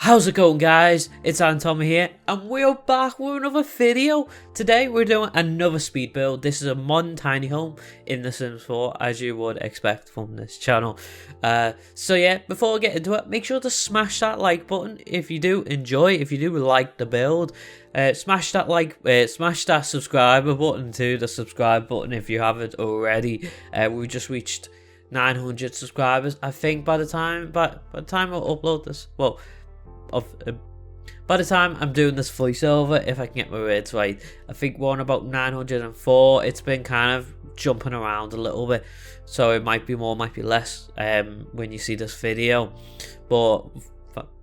How's it going, guys? It's Antomy here, and we're back with another video. Today we're doing another speed build. This is a modern tiny home in The Sims 4, as you would expect from this channel. So yeah, before I get into it, make sure to smash that like button if you do enjoy, if you do like the build. Smash that subscriber button too, the subscribe button if you haven't already. We just reached 900 subscribers, I think, by the time I'll upload this. Well, by the time I'm doing this voiceover, if I can get my words right, I think we're on about 904. It's been kind of jumping around a little bit, so it might be more, might be less when you see this video. But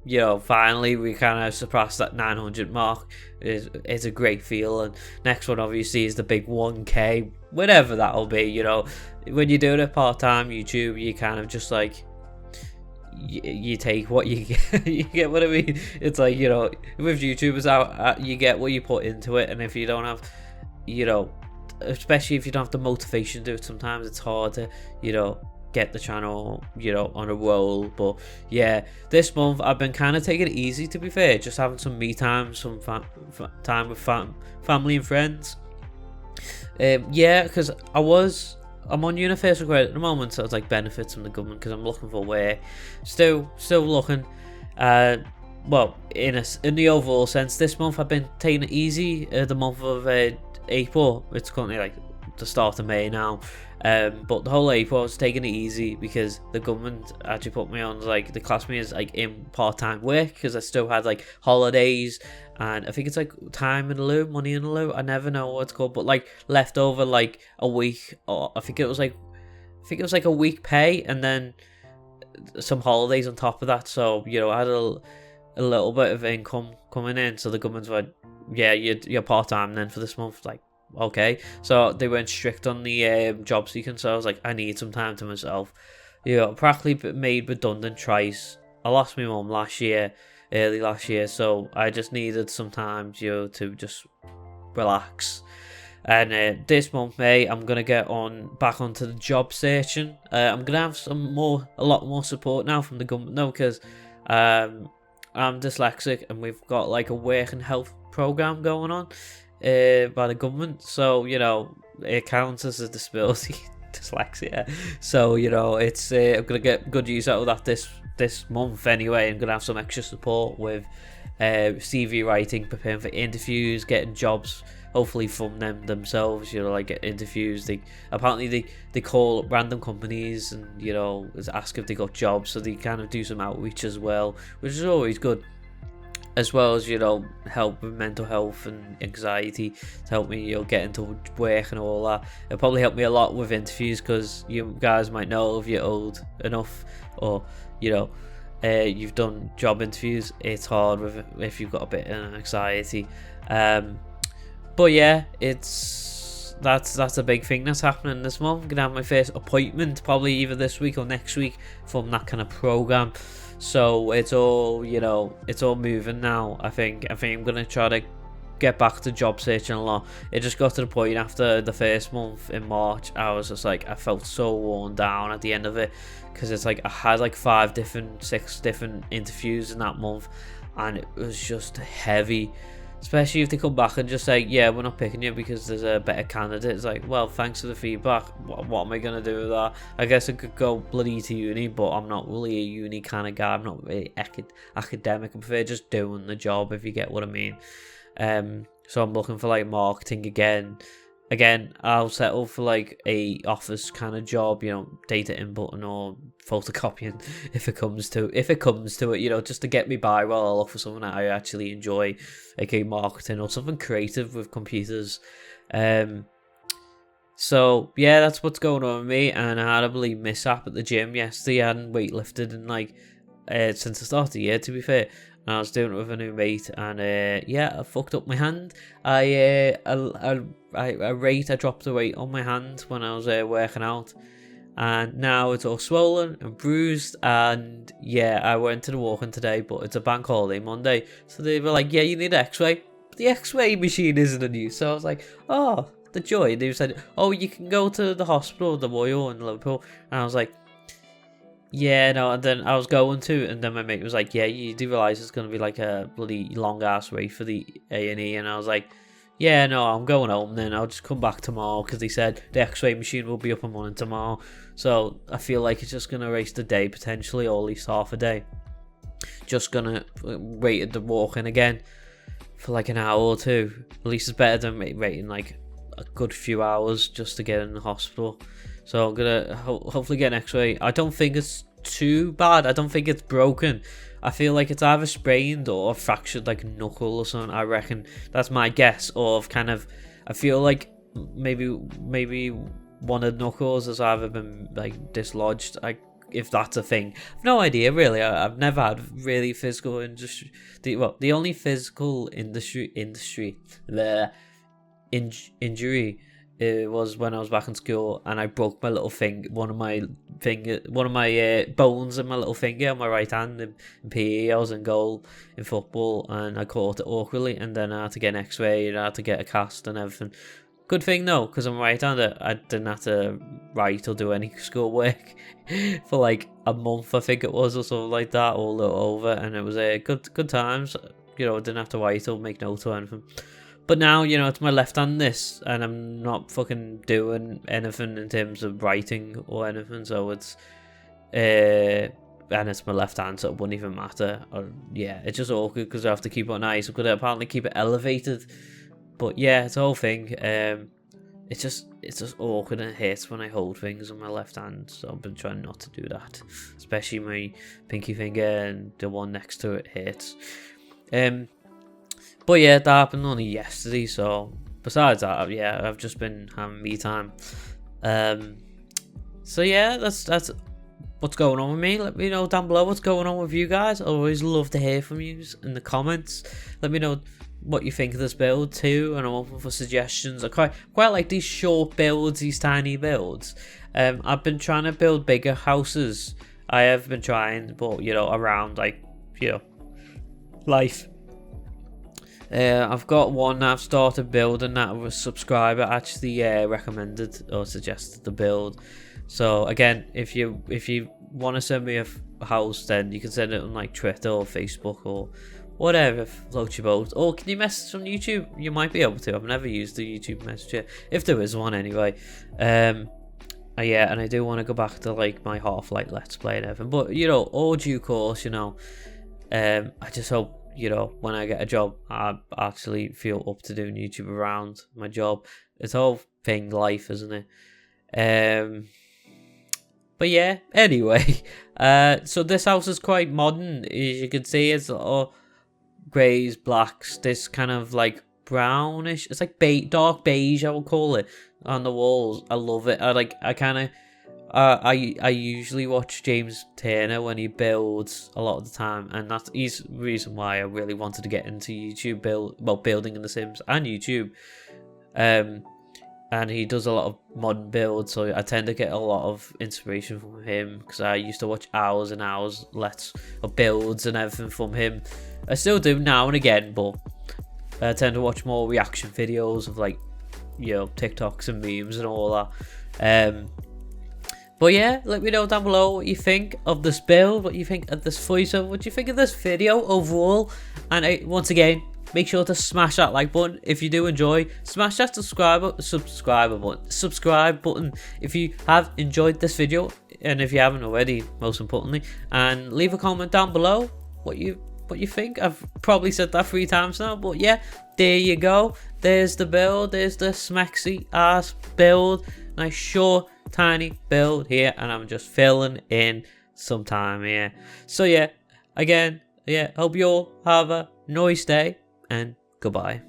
you know, finally we kind of surpassed that 900 mark. It's a great feeling. Next one obviously is the big 1k, whatever that'll be. You know, when you're doing it part-time YouTube, you kind of just like, you take what you get. You get what I mean? It's like, you know, with YouTubers out, you get what you put into it, and if you don't have, you know, especially if you don't have the motivation to do it, sometimes it's hard to, you know, get the channel, you know, on a roll. But yeah, this month I've been kind of taking it easy, to be fair, just having some me time, some time with family and friends. Yeah, because I'm on universal credit at the moment, so it's like benefits from the government because I'm looking for work. Still looking. Well, in the overall sense, this month I've been taking it easy. The month of April, it's currently like the start of May now. But the whole April I was taking it easy because the government actually put me on, like, they classed me as like in part-time work because I still had like holidays, and I think it's like time in lieu, money in lieu, I never know what it's called, but like left over like a week, or I think it was like a week pay and then some holidays on top of that. So, you know, I had a little bit of income coming in, so the government's like, yeah, you're part-time then for this month. Like, okay, so they weren't strict on the job seeking, so I was like, I need some time to myself. You know, practically made redundant twice. I lost my mum early last year, so I just needed some time, you know, to just relax. And this month, May, I'm gonna get back onto the job searching. I'm gonna have a lot more support now from the government, no, because I'm dyslexic, and we've got like a work and health program going on by the government, so, you know, it counts as a disability, dyslexia. So, you know, it's I'm gonna get good use out of that this month anyway. I'm gonna have some extra support with CV writing, preparing for interviews, getting jobs, hopefully from themselves. You know, like, get interviews. They call random companies and, you know, ask if they got jobs, so they kind of do some outreach as well, which is always good. As well as, you know, help with mental health and anxiety, to help me, you know, get into work and all that. It'll probably help me a lot with interviews, because you guys might know, if you're old enough, or, you know, you've done job interviews, it's hard if you've got a bit of anxiety. But yeah, that's a big thing that's happening this month. I'm gonna have my first appointment probably either this week or next week from that kind of program. So it's all, you know, it's all moving now. I think I'm gonna try to get back to job searching a lot. It just got to the point after the first month in March, I was just like, I felt so worn down at the end of it, because it's like I had like 6 different interviews in that month, and it was just heavy. Especially if they come back and just say, yeah, we're not picking you because there's a better candidate. It's like, well, thanks for the feedback. What am I going to do with that? I guess I could go bloody to uni, but I'm not really a uni kind of guy. I'm not really academic. I prefer just doing the job, if you get what I mean. So I'm looking for like marketing again. I'll settle for like a office kind of job, you know, data inputting or photocopying if it comes to it, you know, just to get me by while I look for something that I actually enjoy, like marketing or something creative with computers. So yeah, that's what's going on with me. And I had a bloody mishap at the gym yesterday. I hadn't weightlifted in like since the start of the year, to be fair. And I was doing it with a new mate, and yeah, I fucked up my hand. I dropped the weight on my hand when I was working out, and now it's all swollen and bruised. And yeah, I went to the walk-in today, but it's a bank holiday Monday, so they were like, yeah, you need an X-ray, but the X-ray machine isn't in use. So I was like, oh, the joy. They said, oh, you can go to the hospital, the Royal in Liverpool, and I was like, yeah, no, and then I was going to, and then my mate was like, yeah, you do realise it's going to be like a bloody long-ass wait for the A&E, and I was like, yeah, no, I'm going home then, I'll just come back tomorrow, because they said the x-ray machine will be up and running tomorrow, so I feel like it's just going to waste a day, potentially, or at least half a day. Just going to wait at the walk-in again for like an hour or two. At least it's better than waiting like a good few hours just to get in the hospital. So I'm gonna hopefully get an x-ray. I don't think it's too bad. I don't think it's broken. I feel like it's either sprained or a fractured like knuckle or something. I reckon that's my guess. Or I feel like maybe one of the knuckles has either been like dislodged. If that's a thing, I've no idea really. I've never had really physical industry. The only physical injury was when I was back in school and I broke my little finger, one of my bones in my little finger on my right hand in PE. I was in goal in football and I caught it awkwardly, and then I had to get an x-ray and I had to get a cast and everything. Good thing though, because I'm right-handed, I didn't have to write or do any schoolwork for like a month, I think it was, or something like that, or a little over, and it was good times. You know, I didn't have to write or make notes or anything. But now, you know, it's my left hand this, and I'm not fucking doing anything in terms of writing or anything, so it's, and it's my left hand, so it wouldn't even matter. Or, yeah, it's just awkward because I have to keep it nice. I've got to apparently keep it elevated. But yeah, it's a whole thing. It's just awkward and it hurts when I hold things on my left hand, so I've been trying not to do that. Especially my pinky finger and the one next to it hurts. But yeah, that happened only yesterday, so besides that, yeah, I've just been having me time. So yeah, that's what's going on with me. Let me know down below what's going on with you guys. I always love to hear from you in the comments. Let me know what you think of this build too, and I'm open for suggestions. I quite like these short builds, these tiny builds. I've been trying to build bigger houses. I have been trying, but you know, around like, you know, life. I've got one that I've started building that a subscriber actually recommended or suggested the build. So again, if you want to send me a house, then you can send it on like Twitter or Facebook or whatever floats your boat. Or can you message on YouTube? You might be able to. I've never used the YouTube messenger, if there is one anyway. Yeah, and I do want to go back to like my Half-Life Let's Play and everything. But you know, all due course, you know. I just hope, you know, when I get a job, I actually feel up to doing YouTube around my job. It's a whole thing, life, isn't it? But yeah, anyway. So this house is quite modern. As you can see, it's all greys, blacks, this kind of like brownish, it's like dark beige, I would call it, on the walls. I love it. I usually watch James Turner when he builds a lot of the time, and he's the reason why I really wanted to get into YouTube building in The Sims and YouTube. And he does a lot of modern builds, so I tend to get a lot of inspiration from him, because I used to watch hours and hours of builds and everything from him. I still do now and again, but I tend to watch more reaction videos of, like, you know, TikToks and memes and all that. But yeah, let me know down below what you think of this build, what you think of this voiceover, what you think of this video overall. And once again, make sure to smash that like button if you do enjoy. Smash that subscribe button if you have enjoyed this video, and if you haven't already, most importantly. And leave a comment down below what you think. I've probably said that 3 times now, but yeah, there you go. There's the build. There's the smexy ass build. Nice short tiny build here, and I'm just filling in some time here. So yeah, again, yeah, hope you all have a nice day, and goodbye.